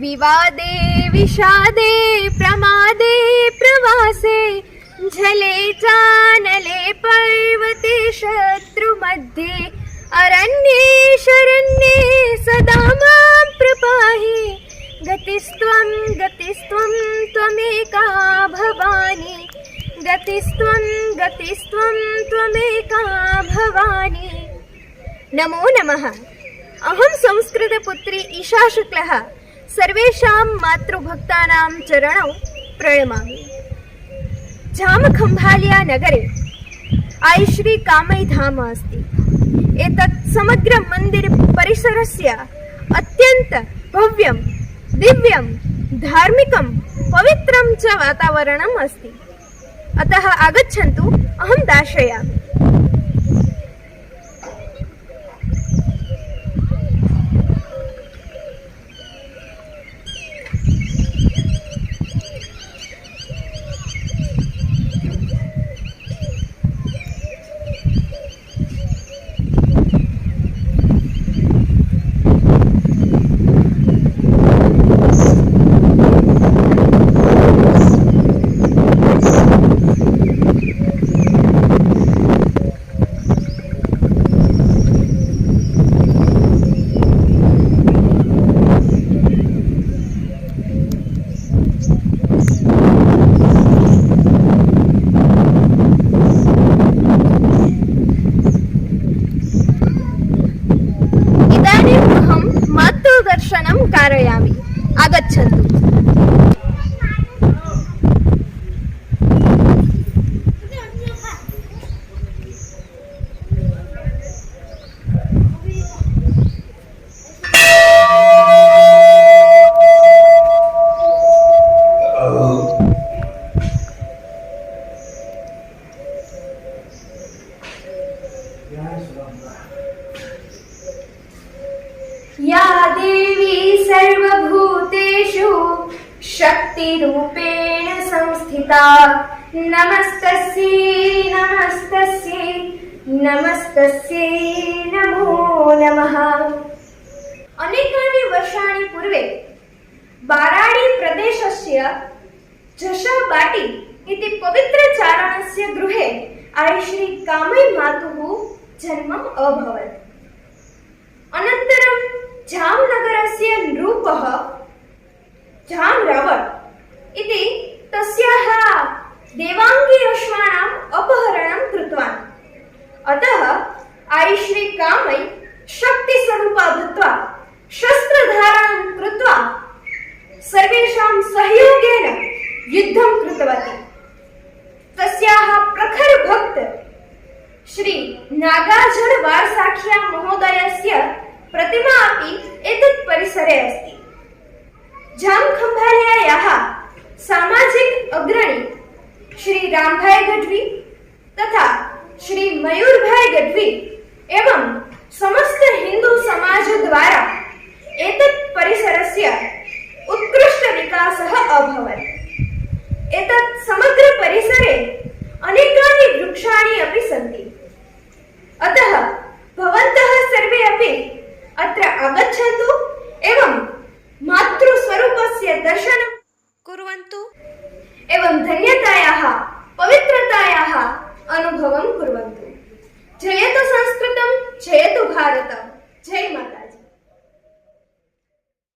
विवादे विषादे प्रमादे प्रवासे झले चानले पर्वते शत्रुमध्ये अरण्ये शरण्ये सदा मां प्रपाहि गतिस्त्वं त्वमेका भवानी गतिस्त्वं त्वमेका भवानी। नमो नमः। अहं संस्कृतपुत्री ईशा शुक्लः सर्वेषां मातृभक्तानां चरणौ प्रणमामि। जामखम्भालिया नगरे आईश्री कामई धाम अस्ति। एतत् समग्र मंदिर परिसरस्य अत्यंत भव्यं दिव्यं धार्मिकं पवित्रं च वातावरणम् अस्ति। अतः आगच्छन्तु, अहं दर्शयामि। दर्शनं कारयामि, आगच्छन्तु। या देवी सर्वभूतेषु शक्तिरूपेण संस्थिता नमस्तस्यै नमस्तस्यै नमस्तस्यै नमो नमः। अनेकानि वर्षाणि पूर्वे बाराडी प्रदेशस्य झषाबाटी इति पवित्रचारणस्य गृहे आईश्री कामई मातुः जन्मम् अभवत्। अनन्तरं जामनगरस्य नृपः जामरावत् इति तस्याः देवाङ्गी अश्वानाम् अपहरणं कृतवान्। अतः आईश्री कामई शक्तिस्वरूपा भूत्वा शस्त्रधारणं कृत्वा सर्वेषां सहयोगेन युद्धं कृतवती। तस्याः प्रखर भक्त श्री नागार्जुन वारसाख्या महोदयस्य प्रतिमा अपि एतत् परिसरे अस्ति। जामखम्भालियायाः सामाजिक अग्रणी श्री रामभाई गढ़वी तथा श्री मयूरभाई गढ़वी एवं समस्त हिंदू समाज द्वारा एतत्